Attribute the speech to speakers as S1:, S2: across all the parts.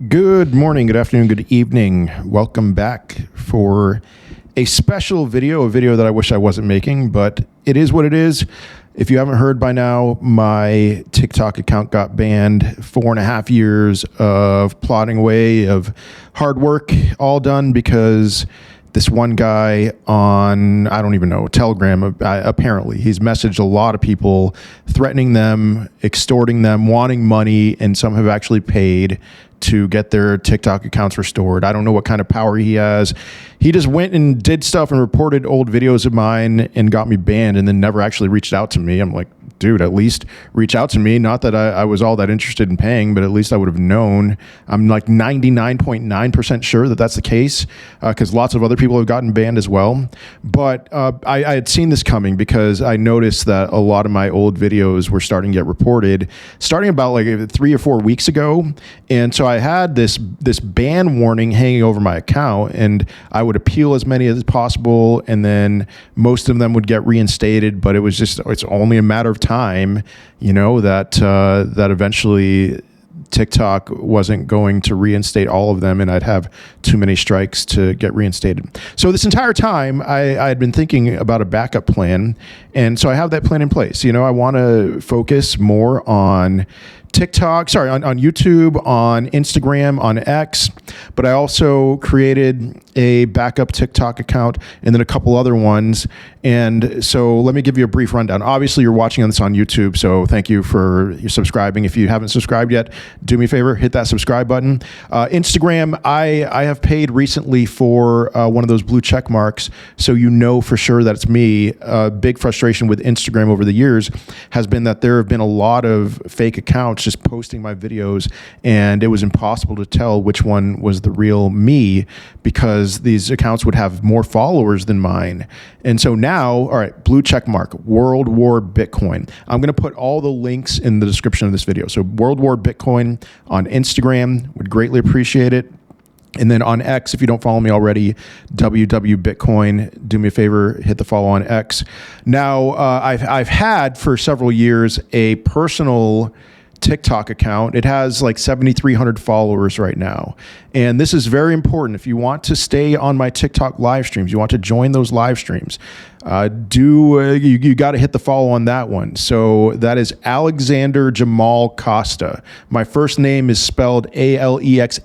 S1: Good morning, good afternoon, good evening. Welcome back for a special video, a video that I wish I wasn't making, but it is what it is. If you haven't heard by now, my TikTok account got banned. 4.5 years of plodding away, of hard work, all done because this one guy on, I don't even know, Telegram, apparently, he's messaged a lot of people, threatening them, extorting them, wanting money, and some have actually paid to get their TikTok accounts restored. I don't know what kind of power he has. He just went and did stuff and reported old videos of mine and got me banned and then never actually reached out to me. I'm like, dude, at least reach out to me. Not that I was all that interested in paying, but at least I would have known. I'm like 99.9% sure that that's the case because lots of other people have gotten banned as well. But I had seen this coming because I noticed that a lot of my old videos were starting to get reported starting about like 3 or 4 weeks ago. And so I had this ban warning hanging over my account, and I would appeal as many as possible, and then most of them would get reinstated. But it's only a matter of time, that eventually TikTok wasn't going to reinstate all of them, and I'd have too many strikes to get reinstated. So this entire time, I had been thinking about a backup plan, and so I have that plan in place. I want to focus more on TikTok, on YouTube, on Instagram, on X, but I also created a backup TikTok account and then a couple other ones. And so let me give you a brief rundown. Obviously, you're watching this on YouTube, so thank you for subscribing. If you haven't subscribed yet, do me a favor, hit that subscribe button. Instagram, I have paid recently for one of those blue check marks, so for sure that it's me. Big frustration with Instagram over the years has been that there have been a lot of fake accounts just posting my videos, and it was impossible to tell which one was the real me because these accounts would have more followers than mine. And so now, all right, blue check mark, World War Bitcoin. I'm going to put all the links in the description of this video. So World War Bitcoin on Instagram, would greatly appreciate it. And then on X, if you don't follow me already, WW Bitcoin, do me a favor, hit the follow on X. Now, I've had for several years a personal TikTok account. It has like 7,300 followers right now. And this is very important. If you want to stay on my TikTok live streams, you want to join those live streams, you got to hit the follow on that one. So that is Alexander Jamal Costa. My first name is spelled Alexandre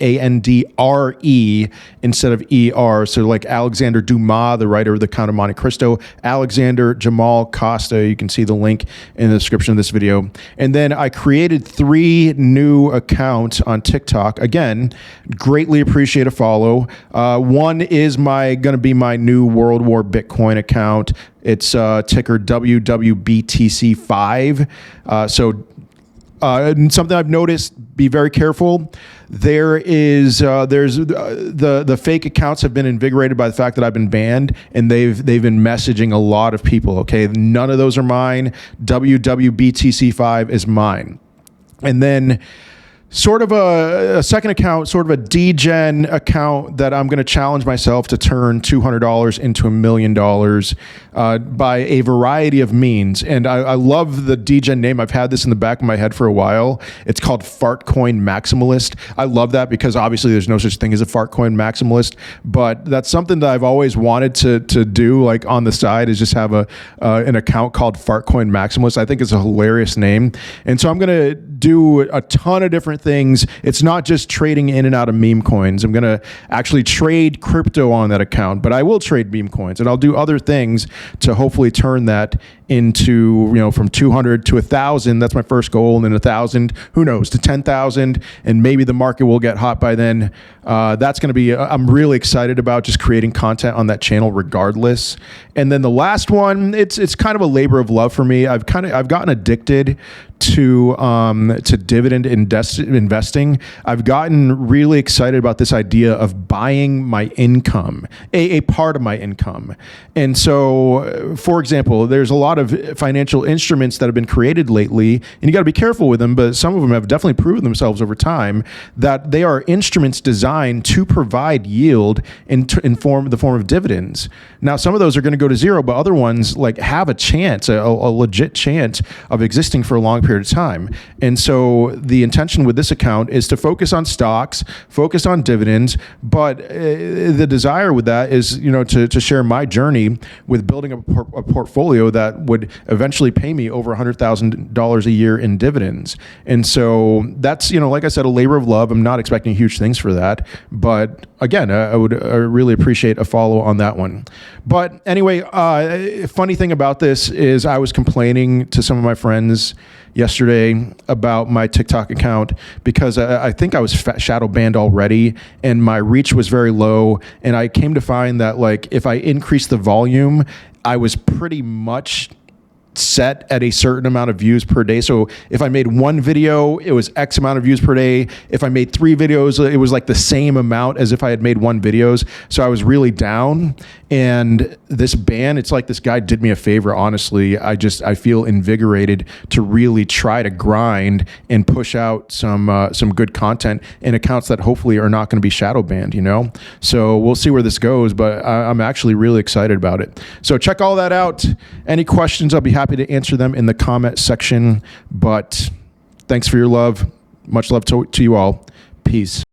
S1: instead of ER. So like Alexander Dumas, the writer of The Count of Monte Cristo, Alexander Jamal Costa. You can see the link in the description of this video. And then I created 3 new accounts on TikTok. Again, greatly appreciate a follow. One is going to be my new World War Bitcoin account. It's ticker WWBTC5. Something I've noticed, be very careful. There's the fake accounts have been invigorated by the fact that I've been banned, and they've been messaging a lot of people. Okay, none of those are mine. WWBTC5 is mine. And then sort of a second account, sort of a degen account that I'm going to challenge myself to turn $200 into $1 million by a variety of means. And I love the degen name. I've had this in the back of my head for a while. It's called Fartcoin Maximalist. I love that because obviously there's no such thing as a Fartcoin Maximalist, but that's something that I've always wanted to do, like on the side, is just have an account called Fartcoin Maximalist. I think it's a hilarious name. And so I'm going to do a ton of different things. It's not just trading in and out of meme coins. I'm going to actually trade crypto on that account, but I will trade meme coins, and I'll do other things to hopefully turn that into, from 200 to 1,000. That's my first goal. And then 1,000, who knows, to 10,000. And maybe the market will get hot by then. That's going to be, I'm really excited about just creating content on that channel regardless. And then the last one, it's kind of a labor of love for me. I've gotten addicted to dividend investing. I've gotten really excited about this idea of buying my income, a part of my income. And so, for example, there's a lot of financial instruments that have been created lately, and you got to be careful with them, but some of them have definitely proven themselves over time that they are instruments designed to provide yield in the form of dividends. Now, some of those are going to go to zero, but other ones like have a chance, a legit chance of existing for a long period period of time. And so the intention with this account is to focus on stocks, focus on dividends, but the desire with that is, to share my journey with building a portfolio that would eventually pay me over $100,000 a year in dividends. And so that's, like I said, a labor of love. I'm not expecting huge things for that, but again, I would really appreciate a follow on that one. But anyway, funny thing about this is I was complaining to some of my friends yesterday about my TikTok account because I think I was shadow banned already and my reach was very low. And I came to find that like if I increased the volume, I was pretty much set at a certain amount of views per day. So if I made one video, it was X amount of views per day. If I made 3 videos, it was like the same amount as if I had made 1 videos. So I was really down. And this ban, it's like this guy did me a favor. Honestly, I feel invigorated to really try to grind and push out some good content in accounts that hopefully are not going to be shadow banned, So we'll see where this goes, but I'm actually really excited about it. So check all that out. Any questions, I'll be happy to answer them in the comment section. But thanks for your love. Much love to you all. Peace.